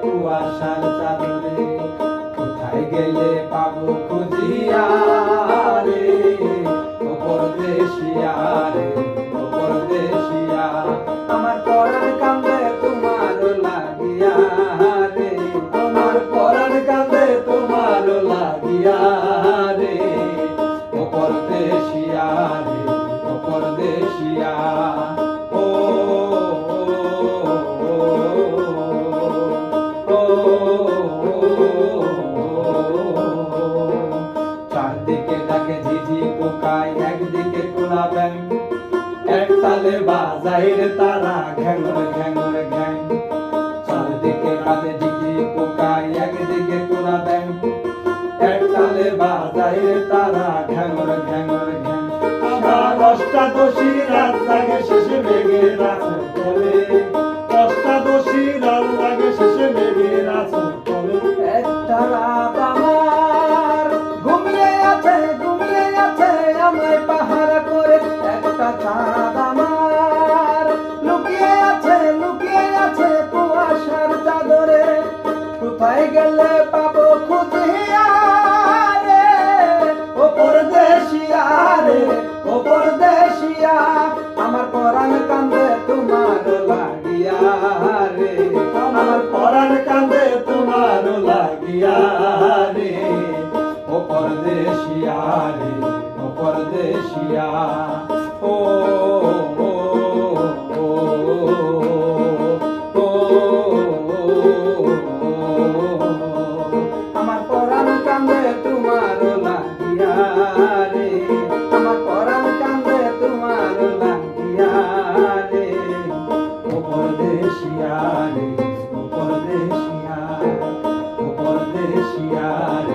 কুয়াশার চাদরে, কোথায় গেলে পাবো খুঁজিয়া রে, ও পরদেশিয়া রে, ও পরদেশিয়া। আমার পরাণ কান্দে তোমার লাগিয়া রে, আমার পরাণ কান্দে তোমার লাগিয়া রে, ও পরদেশিয়া রে, ও পরদেশিয়া। ও চারদিকে ডাকে ঝিঝি পোকায়, একদিকে কোলা ব্যাং, এক তালে বাজায় রে তারা ঘ্যাঙর ঘ্যাঙর ঘ্যাং। চারদিকে ডাকে ঝিঝি পোকায়, একদিকে কোলা ব্যাং, এক তালে বাজায় রে তারা ঘ্যাঙর ঘ্যাঙর ঘ্যাং। আমার অষ্টাদশী রাত লাগে শেষে মেঘের আঁচল তলে, অষ্টাদশী রাত লাগে শেষে মেঘের আঁচল তলে। একটা রাত আমার ঘুমিয়ে আছে, ঘুমিয়ে আছে আমায় পাহারা করে, একটা চাঁদ আমার লুকিয়ে আছে, লুকিয়ে আছে কুয়াশার চাদরে, কোথায় গেলে পাবো খুঁজিয়া রে, ও পরদেশিয়া রে, ও পরদেশিয়া। আমার পরাণ কান্দে তোমার লাগিয়া রে, আমার পরাণ কান্দে তোমার লাগিয়া রে, ও পরদেশিয়া রে, ও পরদেশিয়া।